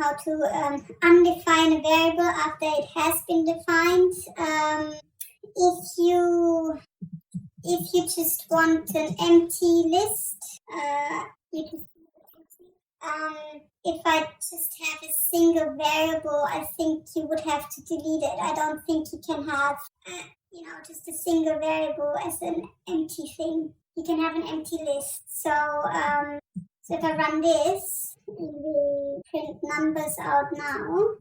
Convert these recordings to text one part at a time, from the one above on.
how to undefine a variable after it has been defined. If you just want an empty list, if I just have a single variable, I think you would have to delete it. I don't think you can have, just a single variable as an empty thing. You can have an empty list. So if I run this, we print numbers out now,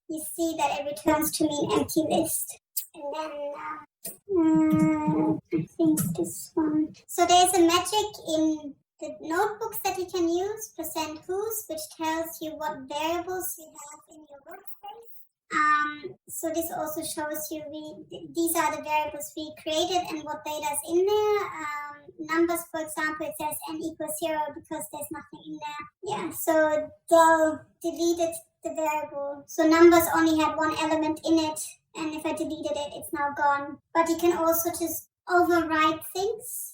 you see that it returns to me an empty list. And then I think this one. So there's a magic in the notebooks that you can use, %whos, which tells you what variables you have in your workspace. So this also shows you these are the variables we created and what data is in there. Numbers, for example, it says n equals 0 because there's nothing in there. Yeah, so Dell deleted the variable. So numbers only had one element in it, and if I deleted it, it's now gone. But you can also just overwrite things.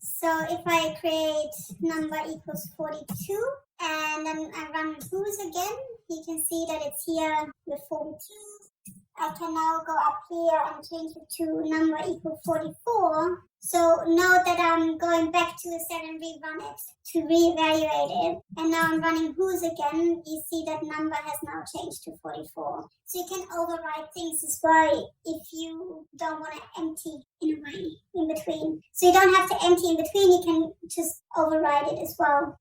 So if I create number equals 42, and then I run whos again, you can see that it's here with 42. I can now go up here and change it to number equal 44. So note that I'm going back to the set and rerun it to reevaluate it. And now I'm running whos again. You see that number has now changed to 44. So you can override things as well if you don't want to empty in a way in between. So you don't have to empty in between. You can just override it as well.